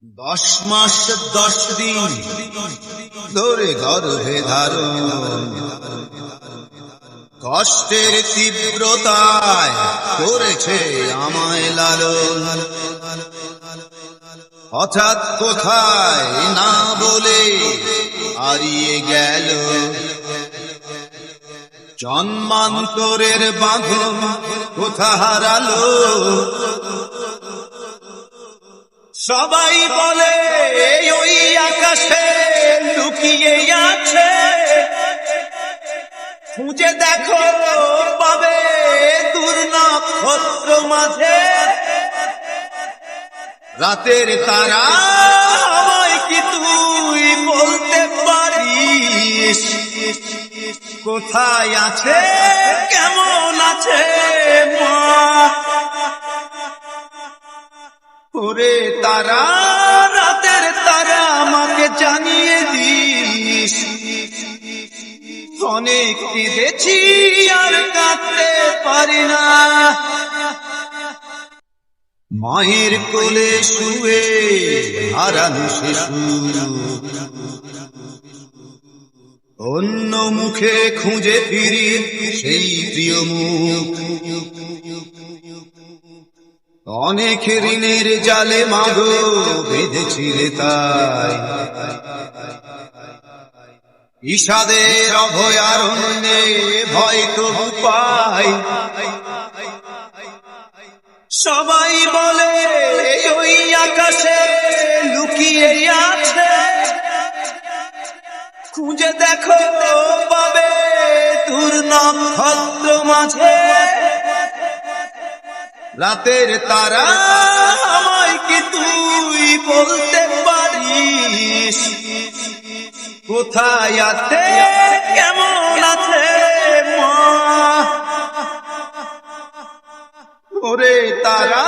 10 মাস 10 দিন ধরে গর্ভে ধারণ, কষ্টের তীব্রতায় করেছে আমায় লালন। হঠাৎ কোথায় না বলে হারিয়ে গেল জন্মান্তরের বাঁধন, কোথা হারালো। সবাই বলে ওই আকাশে লুকিয়ে আছে, খুঁজে দেখো পাবে দূর নক্ষত্র মাঝে। রাতের তারা আমায় কি তুই বলতে পারিস, কোথায় আছে কেমন আছে মা? ওরে তারা, রাতের তারা আমাকে জানিয়ে দিস। অনেক কেঁদেছি আর কাঁদতে পারি না। মায়ের কোলে শুয়ে হারানো শিশু, অন্য মুখে খুঁজে ফিরি সেই প্রিয় মুখ। অনেক ঋণের জালে মাগো বেঁধেছিলে তাই, বিষাদের অভয়ারণ্যে ভয় তবু পাই। সবাই বলে ওই আকাশে লুকিয়ে আছে, খুঁজে দেখো পাবে দূর নক্ষত্র মাঝে। রাতের তারা আমায় কি তুই বলতে পারিস, কোথায় আছে কেমন আছে মা? ওরে তারা,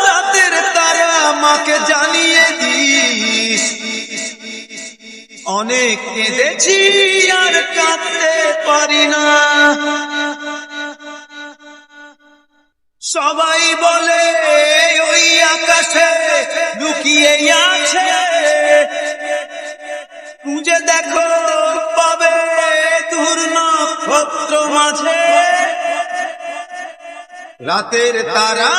রাতের তারা আমাকে জানিয়ে দিস। অনেক কেঁদেছি আর কাঁদতে পারি না। সবাই বলে ওই আকাশে লুকিয়ে আছে, খুঁজে দেখো পাবে দূর নক্ষত্র মাঝে। রাতের তারা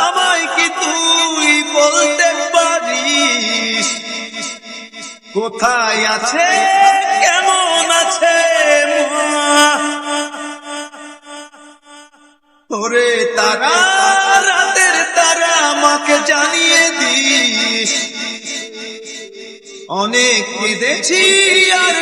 আমায় কি তুই বলতে পারিস, কোথায় আছে কেমন আছে মা? ওরে তারা, রাতের তারা আমাকে জানিয়ে দিস। অনেক কেঁদেছি আর